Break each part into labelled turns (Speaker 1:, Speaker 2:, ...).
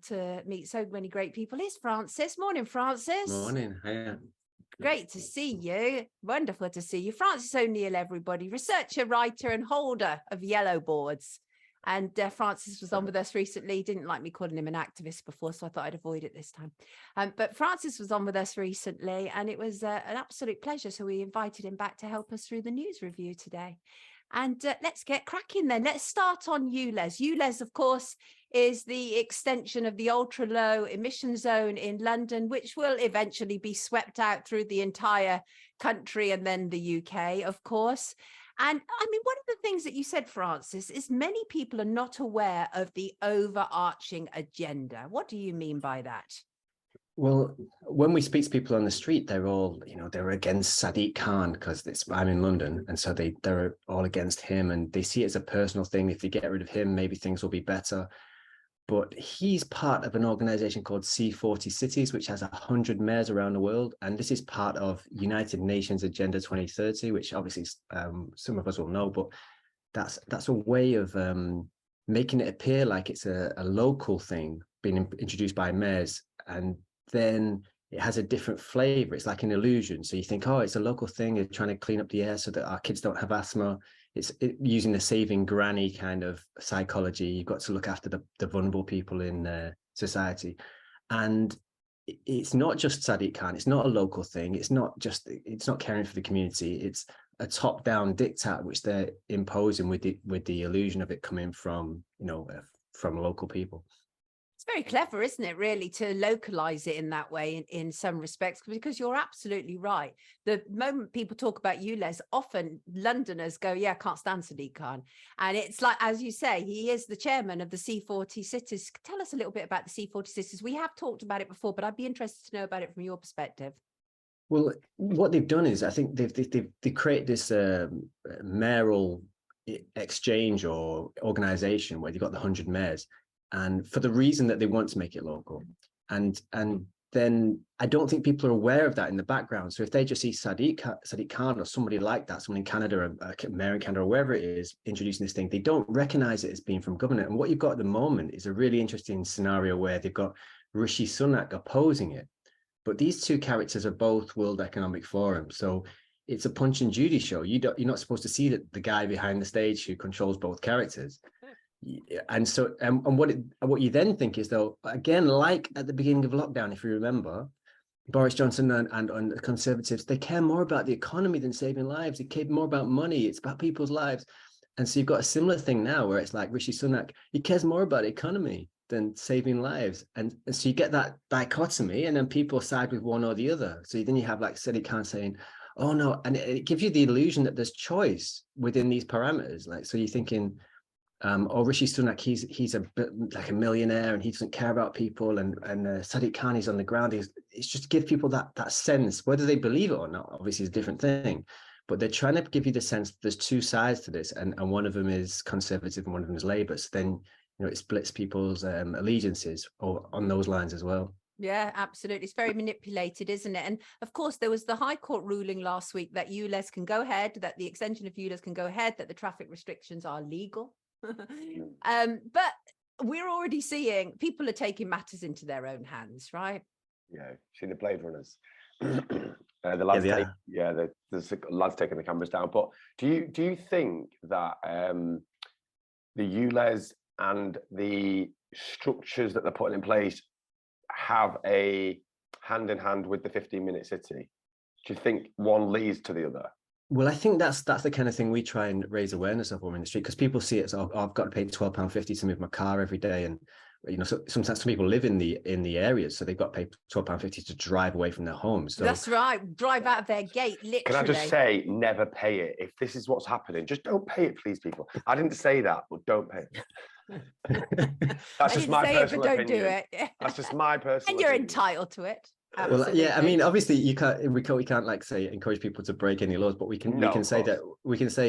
Speaker 1: to meet so many great people is Francis. Morning, Francis.
Speaker 2: Morning. Hiya.
Speaker 1: Great to see you. Wonderful to see you. Francis O'Neill, everybody, researcher, writer and holder of yellow boards. And Francis was on with us recently. Didn't like me calling him an activist before, so I thought I'd avoid it this time. But Francis was on with us recently, and it was an absolute pleasure. So we invited him back to help us through the news review today. And let's get cracking then. Let's start on ULEZ. ULEZ, of course, is the extension of the ultra low emission zone in London, which will eventually be swept out through the entire country and then the UK, of course. And I mean, one of the things that you said, Francis, is many people are not aware of the overarching agenda. What do you mean by that?
Speaker 2: Well, when we speak to people on the street, they're all, they're against Sadiq Khan because I'm in London. And so they're all against him and they see it as a personal thing. If they get rid of him, maybe things will be better. But he's part of an organization called C40 Cities, which has 100 mayors around the world. And this is part of United Nations Agenda 2030, which obviously some of us will know, but that's a way of making it appear like it's a local thing being introduced by mayors. And then it has a different flavor. It's like an illusion. So you think, oh, it's a local thing. They're trying to clean up the air so that our kids don't have asthma. It's using the saving granny kind of psychology. You've got to look after the vulnerable people in society. And it's not just Sadiq Khan. It's not a local thing. It's not caring for the community. It's a top-down diktat which they're imposing with the illusion of it coming from, from local people.
Speaker 1: It's very clever, isn't it, really, to localize it in that way in some respects, because you're absolutely right. The moment people talk about ULEZ, often Londoners go, yeah, I can't stand Sadiq Khan. And it's like, as you say, he is the chairman of the C40 Cities. Tell us a little bit about the C40 Cities. We have talked about it before, but I'd be interested to know about it from your perspective.
Speaker 2: Well, what they've done is, I think they create this mayoral exchange or organization where they've got the 100 mayors. And for the reason that they want to make it local. And then I don't think people are aware of that in the background. So if they just see Sadiq Khan or somebody like that, someone in Canada, or a mayor in Canada, or wherever it is, introducing this thing, they don't recognize it as being from government. And what you've got at the moment is a really interesting scenario where they've got Rishi Sunak opposing it. But these two characters are both World Economic Forum. So it's a Punch and Judy show. You're not supposed to see the guy behind the stage who controls both characters. And so and what you then think is, though, again, like at the beginning of lockdown, if you remember, Boris Johnson and the Conservatives, they care more about the economy than saving lives. They care more about money. It's about people's lives. And so you've got a similar thing now where it's like Rishi Sunak, he cares more about the economy than saving lives. And so you get that dichotomy, and then people side with one or the other. So then you have like Sadiq Khan saying, oh no, and it gives you the illusion that there's choice within these parameters. Like, so you're thinking, Rishi Sunak, he's a bit like a millionaire and he doesn't care about people, and Sadiq Khan is on the ground. It's just to give people that sense, whether they believe it or not, obviously is a different thing, but they're trying to give you the sense that there's two sides to this, and one of them is Conservative and one of them is Labour. So then, it splits people's allegiances on those lines as well.
Speaker 1: Yeah, absolutely. It's very manipulated, isn't it? And of course, there was the High Court ruling last week that ULEZ can go ahead, that the extension of ULEZ can go ahead, that the traffic restrictions are legal. But we're already seeing people are taking matters into their own hands, right?
Speaker 3: Yeah, see the Blade Runners. The lads, there's lads taking the cameras down. But do you think that the ULEZ and the structures that they're putting in place have a hand in hand with the 15-minute city? Do you think one leads to the other?
Speaker 2: Well, I think that's the kind of thing we try and raise awareness of when we're in the street, because people see it as, oh, I've got to pay £12.50 to move my car every day. And, so sometimes some people live in the areas, so they've got to pay £12.50 to drive away from their homes. So that's
Speaker 1: right. Drive out of their gate, literally.
Speaker 3: Can I just say, never pay it. If this is what's happening, just don't pay it, please, people. I didn't say that, but don't pay it. That's just my personal opinion. Don't do it. That's just my personal
Speaker 1: And you're
Speaker 3: opinion.
Speaker 1: entitled to it. Absolutely.
Speaker 2: Well, yeah, I mean, obviously we can't like say encourage people to break any laws, but we can say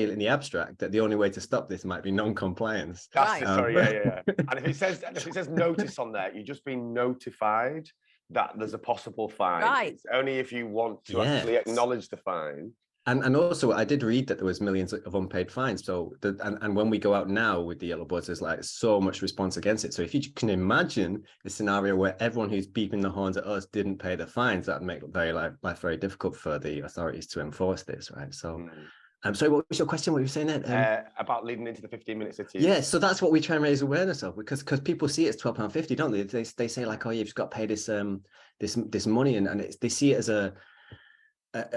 Speaker 2: in the abstract that the only way to stop this might be non-compliance.
Speaker 3: That's sorry, yeah. And if it says notice on there, you've just been notified that there's a possible fine.
Speaker 1: Right.
Speaker 3: It's only if you want to actually acknowledge the fine.
Speaker 2: And also, I did read that there was millions of unpaid fines. So, and when we go out now with the yellow boards, there's like so much response against it. So if you can imagine the scenario where everyone who's beeping the horns at us didn't pay the fines, that'd make life very difficult for the authorities to enforce this, right? So, sorry, what was your question? What were you saying there?
Speaker 3: About leading into the 15-minute cities.
Speaker 2: Yeah, so that's what we try and raise awareness of, because people see it as £12.50, don't they? They say like, oh, you've got to pay this this money, and they see it as a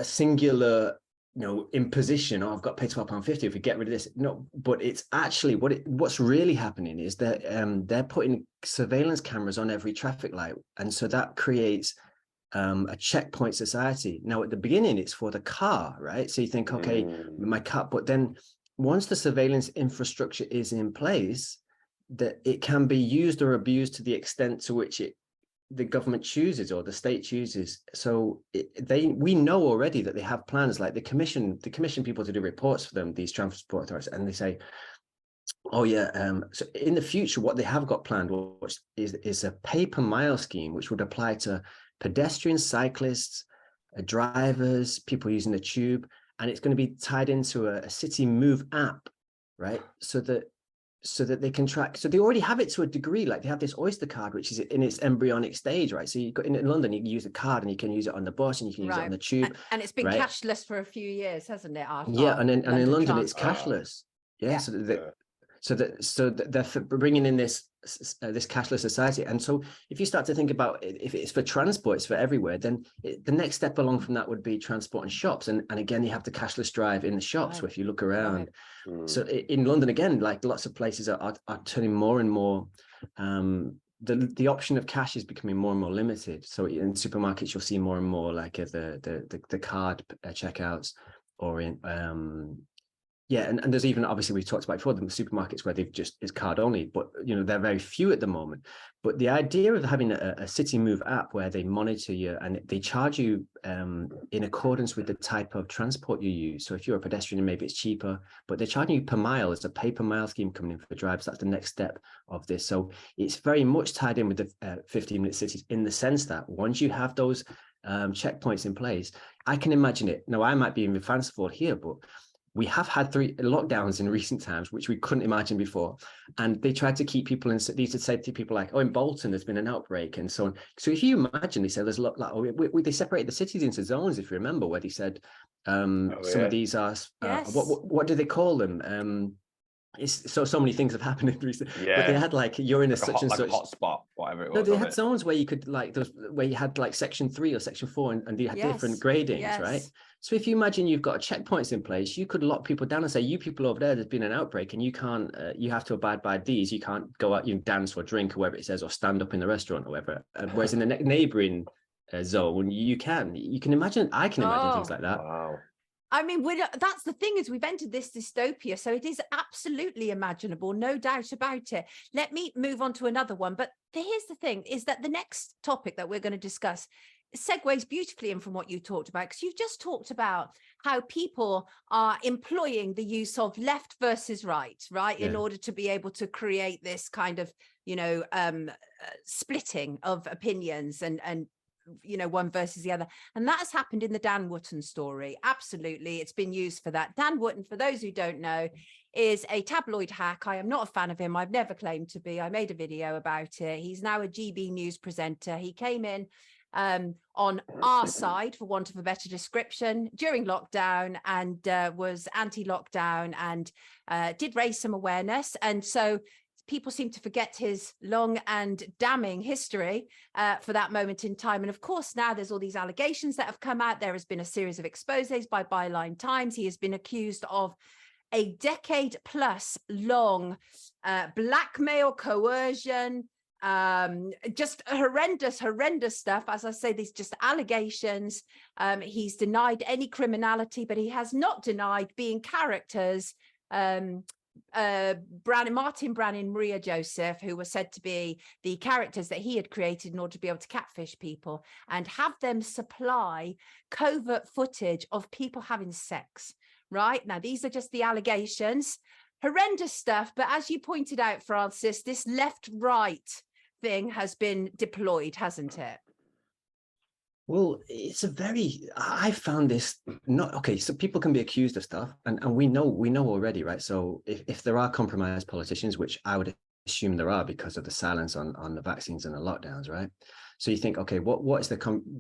Speaker 2: singular, imposition. Oh, I've got to pay £12.50 if we get rid of this. No, but it's actually what's really happening is that they're putting surveillance cameras on every traffic light, and so that creates a checkpoint society. Now, at the beginning, it's for the car, right? So you think, okay, my car, but then once the surveillance infrastructure is in place, that it can be used or abused to the extent to which the government chooses or the state chooses. So we know already that they have plans, like the commission people to do reports for them, these transport authorities, and they say, oh yeah, so in the future, what they have got planned is a pay per mile scheme, which would apply to pedestrians, cyclists, drivers, people using the tube, and it's going to be tied into a city move app, right? So that they can track. So they already have it to a degree. Like they have this Oyster card, which is in its embryonic stage, right? So you got in London, you can use a card and you can use it on the bus and you can use it on the tube.
Speaker 1: And it's been cashless for a few years, hasn't it?
Speaker 2: Yeah, and in London it's cashless. Yeah. So they're bringing in this cashless society. And so if you start to think about it, if it's for transport, it's for everywhere, then the next step along from that would be transport and shops. And again, you have the cashless drive in the shops. So if you look around, so in London, again, like lots of places are turning more and more, the option of cash is becoming more and more limited. So in supermarkets, you'll see more and more like the card checkouts, or in and there's even, obviously we've talked about before, the supermarkets where they've just is card only, but they're very few at the moment. But the idea of having a city move app where they monitor you and they charge you in accordance with the type of transport you use. So if you're a pedestrian, maybe it's cheaper, but they're charging you per mile. There's a pay per mile scheme coming in for drivers. That's the next step of this. So it's very much tied in with the 15-minute cities, in the sense that once you have those checkpoints in place, I can imagine it. Now, I might be even fanciful here, but we have had 3 lockdowns in recent times, which we couldn't imagine before. And they tried to keep people in, they used to say to people like, oh, in Poulton, there's been an outbreak and so on. So if you imagine, they said there's a lot, like, they separated the cities into zones, if you remember, where they said some of these are, what do they call them? So many things have happened in recent. Yeah. But they had like, you're in such and such
Speaker 3: hotspot, whatever it was.
Speaker 2: No, they had zones where you could like where you had like section 3 or section 4, and you had different gradings, right? So if you imagine you've got checkpoints in place, you could lock people down and say, you people over there's been an outbreak and you can't, you have to abide by these. You can't go out, dance or drink or whatever it says, or stand up in the restaurant or whatever. Whereas in the neighboring zone, you can imagine, I can imagine things like that.
Speaker 3: Wow.
Speaker 1: I mean, that's the thing, is we've entered this dystopia, so it is absolutely imaginable, no doubt about it. Let me move on to another one. But here's the thing, is that the next topic that we're going to discuss segues beautifully in from what you talked about, because you've just talked about how people are employing the use of left versus right, in order to be able to create this kind of, splitting of opinions and one versus the other. And that has happened in the Dan Wootton story. Absolutely. It's been used for that. Dan Wootton, for those who don't know, is a tabloid hack. I am not a fan of him. I've never claimed to be. I made a video about it. He's now a GB News presenter. He came in on our side, for want of a better description, during lockdown, and was anti-lockdown, and did raise some awareness. And so people seem to forget his long and damning history for that moment in time. And of course, now there's all these allegations that have come out. There has been a series of exposés by Byline Times. He has been accused of a decade plus long blackmail, coercion, just horrendous stuff. As I say, these just allegations. He's denied any criminality, but he has not denied being characters. Martin Brannan, Maria Joseph, who were said to be the characters that he had created in order to be able to catfish people and have them supply covert footage of people having sex. Right now, these are just the allegations. Horrendous stuff. But as you pointed out, Francis, this left-right thing has been deployed, hasn't it?
Speaker 2: Well, I found this not okay. So people can be accused of stuff, and we know already, right? So if there are compromised politicians, which I would assume there are because of the silence on the vaccines and the lockdowns, right? So you think, okay, what is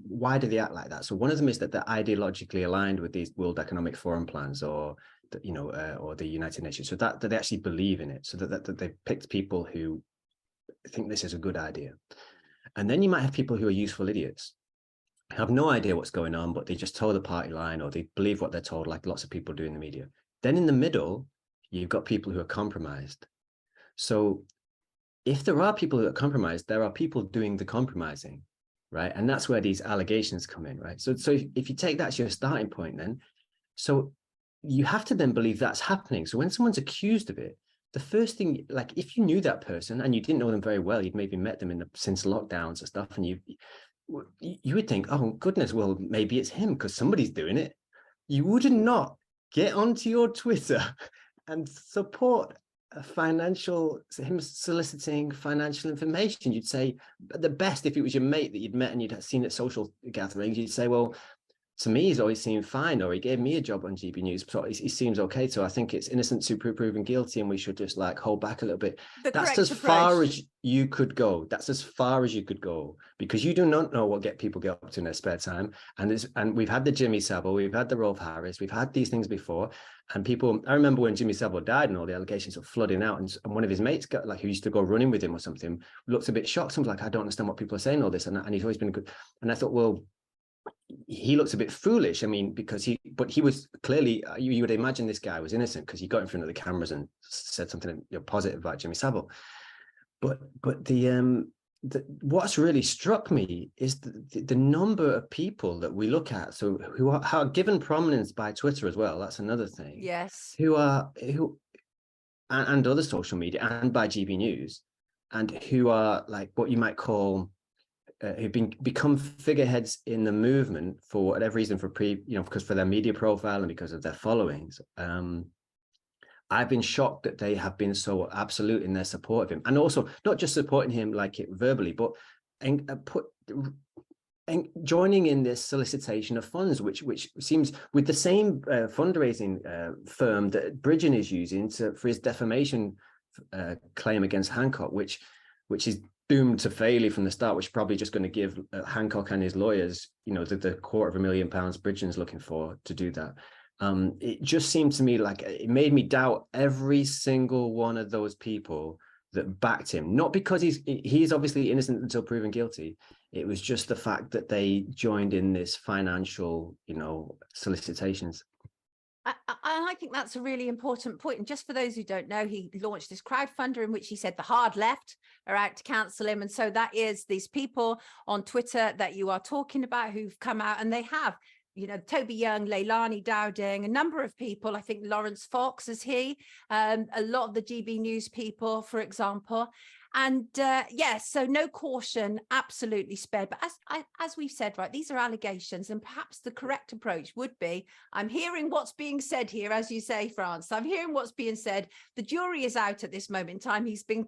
Speaker 2: why do they act like that? So one of them is that they're ideologically aligned with these World Economic Forum plans, or or the United Nations, so that they actually believe in it, so that they picked people who think this is a good idea. And then you might have people who are useful idiots, have no idea what's going on, but they just toe the party line, or they believe what they're told, like lots of people do in the media. Then in the middle, you've got people who are compromised. So if there are people who are compromised, there are people doing the compromising, right? And that's where these allegations come in, right? So if you take that as your starting point, then, so you have to then believe that's happening. So when someone's accused of it, the first thing, like if you knew that person and you didn't know them very well, you'd maybe met them since lockdowns and stuff, and you would think, oh goodness, well, maybe it's him because somebody's doing it. You would not get onto your Twitter and support him soliciting financial information. You'd say, at the best, if it was your mate that you'd met and you'd seen at social gatherings, you'd say, well, to me, he's always seemed fine, or he gave me a job on GB News, so he seems okay. So I think it's innocent to proven guilty, and we should just like hold back a little bit. That's as far as you could go. That's as far as you could go, because you do not know what people get up to in their spare time. And we've had the Jimmy Savile, we've had the Rolf Harris, we've had these things before. And people, I remember when Jimmy Savile died and all the allegations were flooding out, and one of his mates got, like, who used to go running with him or something, looked a bit shocked. Someone's like, I don't understand what people are saying, all this. And he's always been good. And I thought, well, he looks a bit foolish. I mean, because he was clearly, you would imagine this guy was innocent because he got in front of the cameras and said something positive about Jimmy Savile. But what's really struck me is the number of people that we look at, so who are given prominence by Twitter as well. That's another thing.
Speaker 1: Yes.
Speaker 2: Who and other social media and by GB News, and who are like what you might call who've become figureheads in the movement for whatever reason, because for their media profile and because of their followings. I've been shocked that they have been so absolute in their support of him, and also not just supporting him like it verbally, but joining in this solicitation of funds, which seems with the same fundraising firm that Bridgen is using for his defamation claim against Hancock, which is doomed to failure from the start, which is probably just going to give Hancock and his lawyers, the £250,000 Bridgen's looking for to do that. It just seemed to me like it made me doubt every single one of those people that backed him, not because he's obviously innocent until proven guilty. It was just the fact that they joined in this financial, solicitations.
Speaker 1: I think that's a really important point. And just for those who don't know, he launched this crowdfunder in which he said the hard left are out to cancel him. And so that is these people on Twitter that you are talking about who've come out, and they have, Toby Young, Leilani Dowding, a number of people. I think Lawrence Fox is a lot of the GB News people, for example. And yes, so no caution, absolutely spared. But as we've said, right, these are allegations, and perhaps the correct approach would be, I'm hearing what's being said here, as you say, France. I'm hearing what's being said. The jury is out at this moment in time. He's been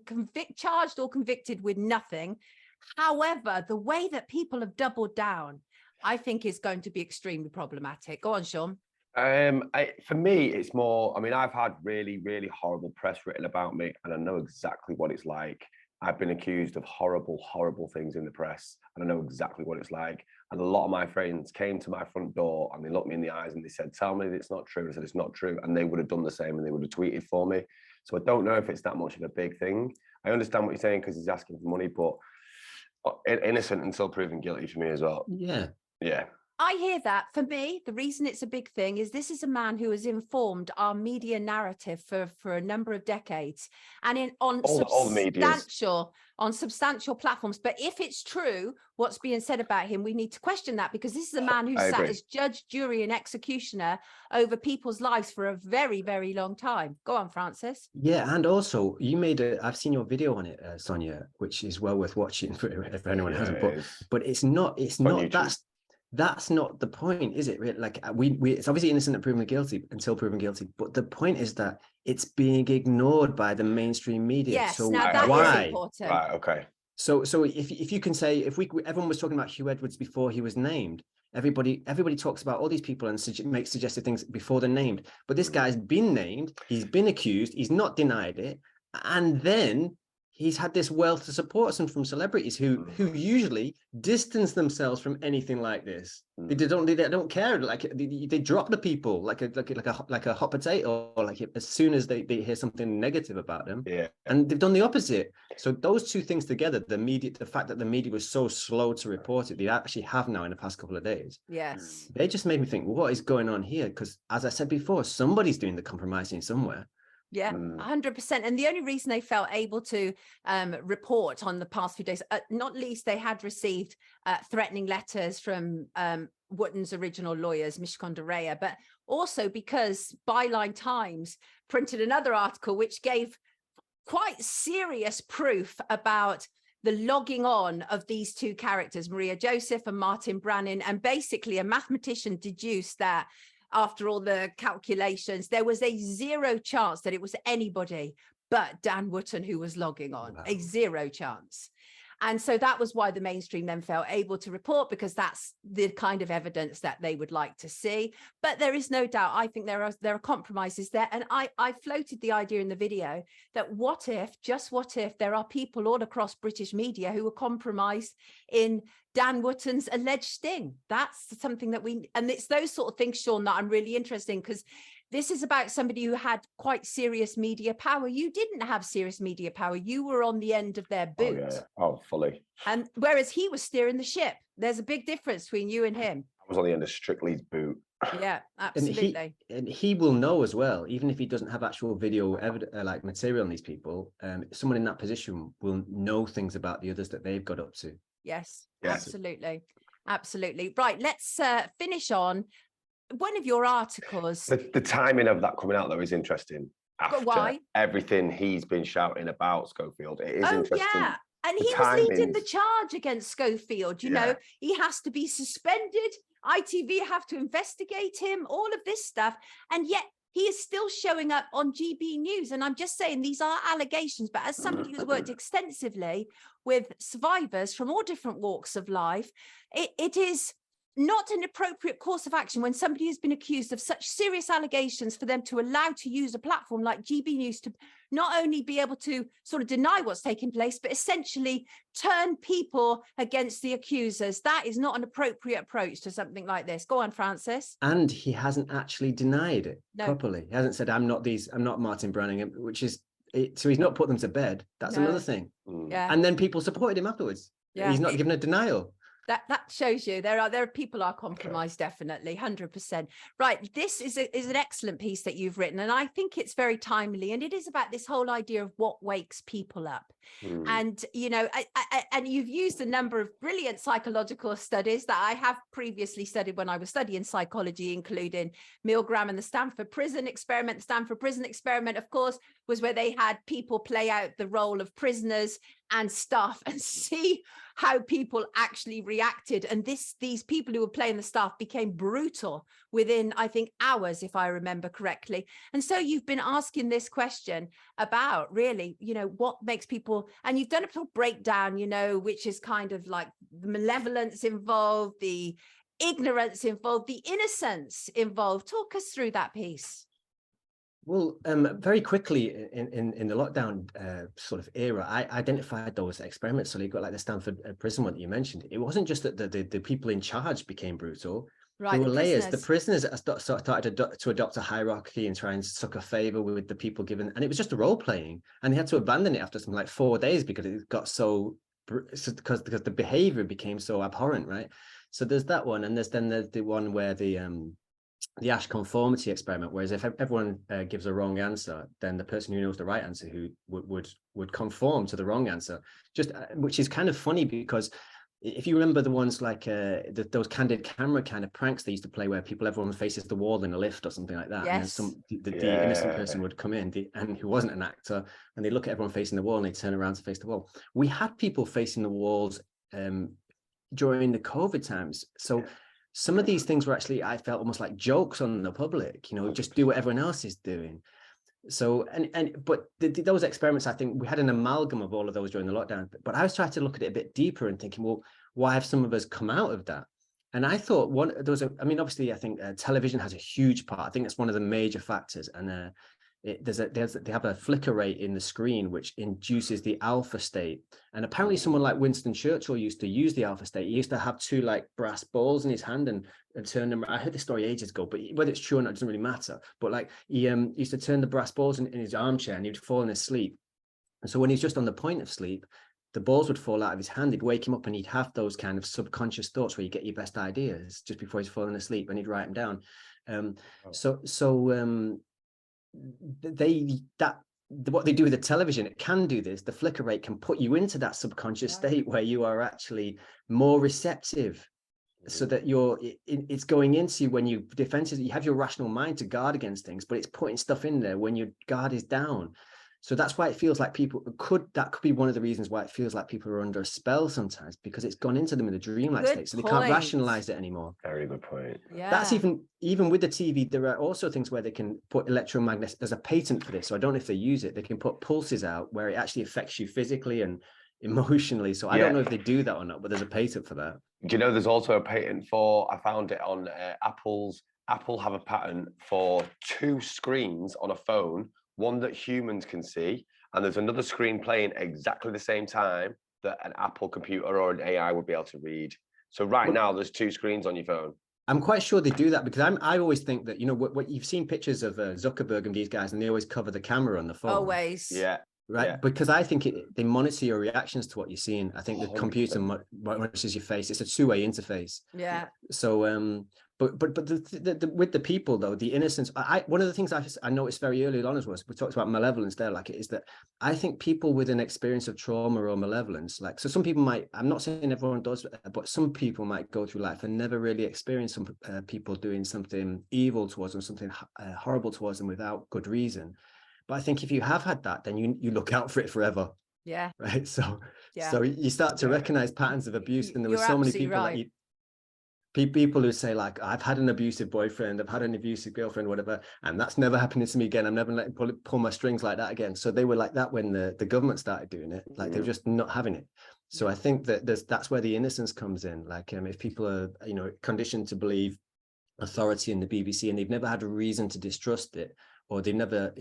Speaker 1: charged or convicted with nothing. However, the way that people have doubled down, I think, is going to be extremely problematic. Go on, Sean.
Speaker 3: For me, it's more, I've had really, really horrible press written about me, and I know exactly what it's like. I've been accused of horrible, horrible things in the press, and I know exactly what it's like. And a lot of my friends came to my front door and they looked me in the eyes and they said, tell me it's not true. I said, it's not true. And they would have done the same, and they would have tweeted for me. So I don't know if it's that much of a big thing. I understand what you're saying because he's asking for money, but innocent until proven guilty for me as well.
Speaker 2: Yeah.
Speaker 3: Yeah.
Speaker 1: I hear that. For me, the reason it's a big thing is this is a man who has informed our media narrative for a number of decades, and on substantial platforms. But if it's true what's being said about him, we need to question that, because this is a man who sat as judge, jury, and executioner over people's lives for a very, very long time. Go on, Francis.
Speaker 2: Yeah, and also I've seen your video on it, Sonia, which is well worth watching if anyone hasn't. But it's not that's not the point, is it? Like it's obviously innocent until proven guilty. But the point is that it's being ignored by the mainstream media.
Speaker 1: Yes,
Speaker 2: so
Speaker 1: now that is important.
Speaker 3: Right, okay.
Speaker 2: So if you can say, if everyone was talking about Hugh Edwards before he was named, everybody talks about all these people and makes suggested things before they're named. But this guy's been named, he's been accused, he's not denied it, and then he's had this wealth of support from celebrities who usually distance themselves from anything like this. They don't care. Like they drop the people like a hot potato, or like as soon as they hear something negative about them.
Speaker 3: Yeah.
Speaker 2: And they've done the opposite. So those two things together, the fact that the media was so slow to report it, they actually have now in the past couple of days.
Speaker 1: Yes.
Speaker 2: They just made me think, what is going on here? Because as I said before, somebody's doing the compromising somewhere.
Speaker 1: Yeah, 100%. And the only reason they felt able to report on the past few days, not least they had received threatening letters from Wootton's original lawyers, Mishcon de Rea, but also because Byline Times printed another article which gave quite serious proof about the logging on of these two characters, Maria Joseph and Martin Brannan. And basically a mathematician deduced that after all the calculations, there was a 0 chance that it was anybody but Dan Wootton who was logging on. Wow. A 0 chance. And so that was why the mainstream then felt able to report, because that's the kind of evidence that they would like to see. But there is no doubt, I think there are compromises there. And I floated the idea in the video that what if there are people all across British media who were compromised in Dan Wootton's alleged sting? That's something that and it's those sort of things, Sean, that I'm really interested in, because this is about somebody who had quite serious media power. You didn't have serious media power. You were on the end of their boot.
Speaker 3: Oh, yeah. Oh, fully.
Speaker 1: And whereas he was steering the ship, there's a big difference between you and him.
Speaker 3: I was on the end of Strictly's boot.
Speaker 1: Yeah, absolutely.
Speaker 2: And he will know as well, even if he doesn't have actual video like material on these people, someone in that position will know things about the others that they've got up to.
Speaker 1: Yes. Absolutely. Absolutely. Right. Let's finish on one of your articles.
Speaker 3: The timing of that coming out, though, is interesting. After everything he's been shouting about Schofield, it is interesting. Yeah.
Speaker 1: And he was leading the charge against Schofield. You know, he has to be suspended. ITV have to investigate him, all of this stuff. And yet he is still showing up on GB News. And I'm just saying these are allegations. But as somebody who's worked extensively with survivors from all different walks of life, it is not an appropriate course of action when somebody has been accused of such serious allegations for them to allow to use a platform like GB News to not only be able to sort of deny what's taking place, but essentially turn people against the accusers. That is not an appropriate approach to something like this. Go on, Francis.
Speaker 2: And he hasn't actually denied it properly. He hasn't said, I'm not Martin Brannan, which is it. So he's not put them to bed. That's another thing.
Speaker 1: Yeah.
Speaker 2: And then people supported him afterwards. Yeah. He's not given a denial.
Speaker 1: That shows you there are people are compromised, definitely, 100%. Right, this is an excellent piece that you've written, and I think it's very timely, and it is about this whole idea of what wakes people up. And you know, and you've used a number of brilliant psychological studies that I have previously studied when I was studying psychology, including Milgram and the Stanford Prison Experiment. The Stanford Prison Experiment, of course, was where they had people play out the role of prisoners and staff and see how people actually reacted. And these people who were playing the staff became brutal within, I think, hours, if I remember correctly. And so you've been asking this question about really, you know, what makes people, and you've done a little breakdown, you know, which is kind of like the malevolence involved, the ignorance involved, the innocence involved. Talk us through that piece.
Speaker 2: Well, very quickly in the lockdown sort of era, I identified those experiments. So you got like the Stanford prison one that you mentioned. It wasn't just that the people in charge became brutal. Right, there were layers. The prisoners started to adopt a hierarchy and try and suck a favor with the people given, and it was just a role playing. And they had to abandon it after something like 4 days because it got because the behavior became so abhorrent, right? So there's that one, and there's the one where the Ash conformity experiment, whereas if everyone gives a wrong answer, then the person who knows the right answer who would conform to the wrong answer, which is kind of funny because if you remember the ones like those candid camera kind of pranks they used to play where everyone faces the wall in a lift or something like that.
Speaker 1: Yes.
Speaker 2: And then the innocent person would come in and who wasn't an actor, and they look at everyone facing the wall and they turn around to face the wall. We had people facing the walls during the COVID times. So some of these things were actually, I felt almost like jokes on the public, you know, just do what everyone else is doing. So, but those experiments, I think we had an amalgam of all of those during the lockdown. But I was trying to look at it a bit deeper and thinking, well, why have some of us come out of that? And I thought I mean, obviously, I think television has a huge part. I think that's one of the major factors. And they have a flicker rate in the screen which induces the alpha state. And apparently someone like Winston Churchill used to use the alpha state. He used to have two like brass balls in his hand and turn them. I heard this story ages ago, but whether it's true or not doesn't really matter. But like he used to turn the brass balls in his armchair and he'd fall in his sleep. And so when he's just on the point of sleep, the balls would fall out of his hand. He'd wake him up and he'd have those kind of subconscious thoughts where you get your best ideas just before he's falling asleep, and he'd write them down. What they do with the television, it can do this. The flicker rate can put you into that subconscious state where you are actually more receptive, so that it's going into you when you defenses. You have your rational mind to guard against things, but it's putting stuff in there when your guard is down. So that's why it feels like that could be one of the reasons why it feels like people are under a spell sometimes, because it's gone into them in a dreamlike state. So they can't rationalize it anymore.
Speaker 3: Very good point.
Speaker 1: Yeah.
Speaker 2: That's even with the TV, there are also things where they can put electromagnetic, there's a patent for this. So I don't know if they use it. They can put pulses out where it actually affects you physically and emotionally. So I don't know if they do that or not, but there's a patent for that.
Speaker 3: Do you know there's also a patent for, I found it on Apple have a patent for 2 screens on a phone, one that humans can see, and there's another screen playing exactly the same time that an Apple computer or an AI would be able to read. So now there's 2 screens on your phone. I'm
Speaker 2: quite sure they do that, because I always think that, what you've seen pictures of Zuckerberg and these guys, and they always cover the camera on the phone.
Speaker 1: Always.
Speaker 2: Yeah. Right. Yeah. Because I think they monitor your reactions to what you're seeing. I think the 100%. Computer monitors your face. It's a 2-way interface.
Speaker 1: Yeah.
Speaker 2: So, but with the people though, the innocence. One of the things I noticed very early on was we talked about malevolence there. Like, it is that I think people with an experience of trauma or malevolence, like, so some people might. I'm not saying everyone does, but some people might go through life and never really experience some people doing something evil towards them, something horrible towards them without good reason. But I think if you have had that, then you look out for it forever.
Speaker 1: Yeah.
Speaker 2: Right. So you start to recognize patterns of abuse. And there were so many people people who say, like, I've had an abusive boyfriend, I've had an abusive girlfriend, whatever, and that's never happening to me again. I'm never letting pull my strings like that again. So they were like that when the government started doing it. Like, they're just not having it. So I think that that's where the innocence comes in. Like, if people are, conditioned to believe authority in the BBC and they've never had a reason to distrust it, or they've never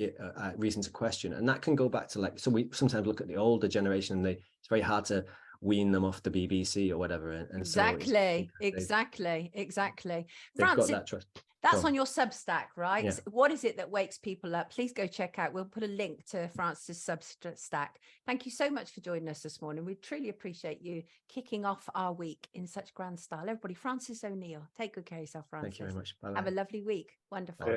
Speaker 2: reason to question. And that can go back to, like, so we sometimes look at the older generation and it's very hard to wean them off the BBC or whatever. And
Speaker 1: exactly.
Speaker 2: Francis, got that trust.
Speaker 1: That's on your Substack, right?
Speaker 2: Yeah.
Speaker 1: What is it that wakes people up? Please go check out. We'll put a link to Francis' Substack. Thank you so much for joining us this morning. We truly appreciate you kicking off our week in such grand style. Everybody, Francis O'Neill, take good care of yourself, Francis.
Speaker 2: Thank you very much. Bye-bye.
Speaker 1: Have a lovely week. Wonderful.